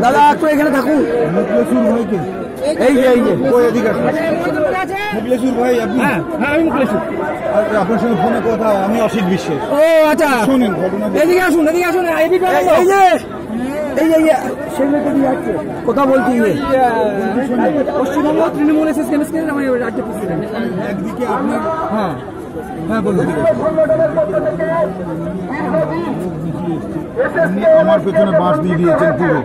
দাদা একটু এখানে থাকুন। এই যে মুকলেশুর ভাই, আপনি? হ্যাঁ আমি মুকলেশুর। আপনার সঙ্গে ফোনে কথা, আমি অসিত বিশ্বাস। ও আচ্ছা, শুনুন এদিকে আসুন, এদিকে আসুন। এই যে কথা বলছি, পশ্চিমবঙ্গ তৃণমূল এসএসকেএমএসকে রাজ্য প্রেসিডেন্ট। একদিকে আপনার, হ্যাঁ হ্যাঁ বলুন। আমার পেছনে বাঁশ দিয়ে দিয়েছেন পুরো,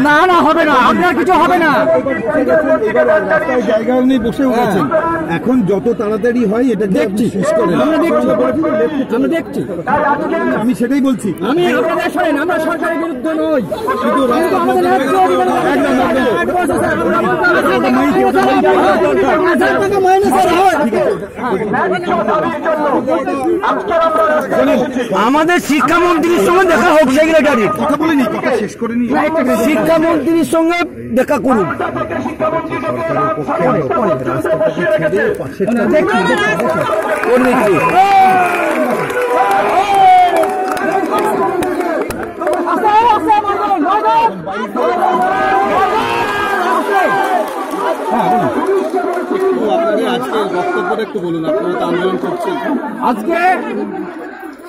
না না হবে না, আপনার কিছু হবে না। রাস্তায় জায়গা নেই, বসে গেছেন। এখন যত তাড়াতাড়ি হয় এটা দেখছি, শেষ করে আমরা দেখছি। আমি সেটাই বলছি, আমি আপনাদের শোনেন, আমরা সরকারের বিরুদ্ধে নই, শুধু আমাদের শিক্ষামন্ত্রীর সঙ্গে দেখা হোক, সেক্রেটারি কথা বলিনি, কথা শেষ করিনি। শিক্ষামন্ত্রীর সঙ্গে দেখা করুন। আজকে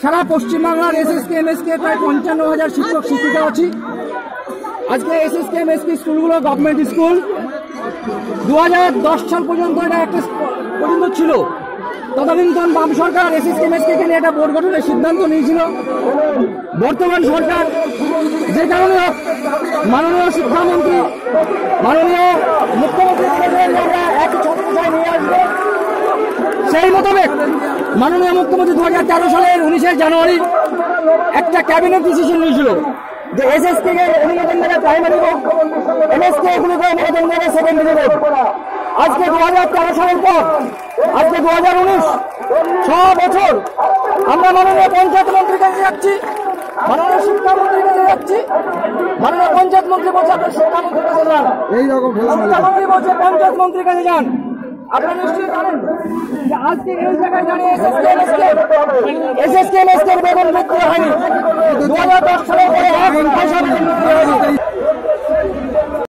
সারা পশ্চিমবাংলার এসএসকেএমএসকে প্রায় 55,000 শিক্ষক শিক্ষিকা আছি। আজকে এসএসকেএমএসকে স্কুলগুলো গভর্নমেন্ট স্কুল। 2010 সাল পর্যন্ত এটা একটা পর্যন্ত ছিল। তদানীন্তন বাম সরকার এসএসকেএমএসকে নিয়ে একটা বোর্ড গঠনের সিদ্ধান্ত নিয়েছিল। বর্তমান সরকার যে কারণে মাননীয় শিক্ষামন্ত্রী, মাননীয় মুখ্যমন্ত্রী আমরা একই ছত্রছায়ায় নিয়ে আসবো, সেই মোতাবেক মাননীয় মুখ্যমন্ত্রী 2013 সালের 19 জানুয়ারি একটা ক্যাবিনেট ডিসিশন নিয়েছিল যে এসএসকে অনুমোদন দেবে প্রাইমারি বোর্ড, এমএসকে এগুলোকে অনুমোদন দেবে সেকেন্ডারি বোর্ড। আজকে 2013 সালের পর আজকে 2019, 6 বছর আমরা মাননীয় পঞ্চায়েত মন্ত্রীর কাছে যাচ্ছি, মাননীয় শিক্ষামন্ত্রীর কাছে যাচ্ছি। মাননীয় পঞ্চায়েত মন্ত্রী বলছে আপনার শিক্ষামন্ত্রীর কাছে যান, শিক্ষামন্ত্রী বলছে পঞ্চায়েত মন্ত্রীর কাছে যান। আপনারা নিশ্চয়ই জানেন যে আজকে এই জায়গায় দাঁড়িয়ে এসএসকেএমএসকে বেতন বৃদ্ধি হয়নি। 2010 সালের পরে 1 পয়সা বেতন বৃদ্ধি হয়নি।